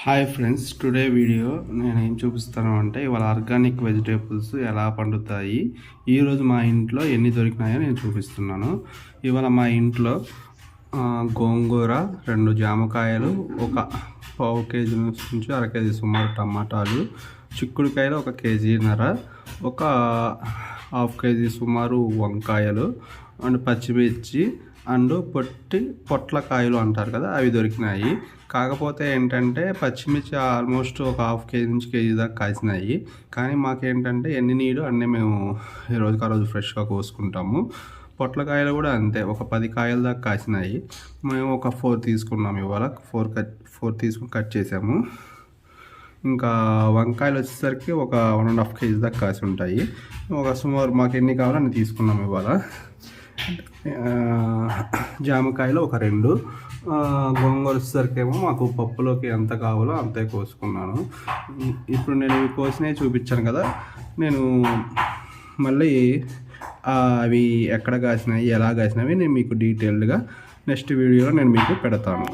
Hi friends, today video నేను ఏం చూపిస్తాను అంటే ఇవాళ ఆర్గానిక్ వెజిటేబుల్స్ ఎలా పండుతాయి, ఈరోజు మా ఇంట్లో ఎన్ని దొరికినాయో నేను చూపిస్తున్నాను. ఇవాళ మా ఇంట్లో గోంగూర, 2 జామకాయలు, ఒక పావు కేజీ నుంచి అర కేజీ సుమారు టమాటాలు, చిక్కుడుకాయలు 1 కేజీన్నర, ఒక హాఫ్ కేజీ సుమారు వంకాయలు అండ్ పచ్చిమిర్చి అండ్ పొట్లకాయలు అంటారు కదా, అవి దొరికినాయి. కాకపోతే ఏంటంటే పచ్చిమిర్చి ఆల్మోస్ట్ ఒక హాఫ్ కేజీ నుంచి కేజీ దాకా కాసినాయి. కానీ మాకేంటంటే ఎన్ని నీడు అన్నీ మేము రోజుకి ఆ రోజు ఫ్రెష్గా కోసుకుంటాము. పొట్లకాయలు కూడా అంతే, ఒక 10 కాయల దాకా కాసినాయి. మేము ఒక 4 తీసుకున్నాము. ఇవాళ 4 తీసుకుని కట్ చేసాము. ఇంకా వంకాయలు వచ్చేసరికి ఒక 1.5 కేజీ దాకా కాసి ఉంటాయి. ఒక సుమారు మాకు ఎన్ని కావాలో అన్ని తీసుకున్నాము ఇవాళ. జామకాయలు ఒక 2, గోంగూర వచ్చేసరికేమో మాకు పప్పులోకి ఎంత కావాలో అంతే కోసుకున్నాను. ఇప్పుడు నేను ఇవి కోసినవి చూపించాను కదా, నేను మళ్ళీ అవి ఎక్కడ కాసినాయి ఎలా కాసినవి నేను మీకు డీటెయిల్డ్గా నెక్స్ట్ వీడియోలో నేను మీకు పెడతాను.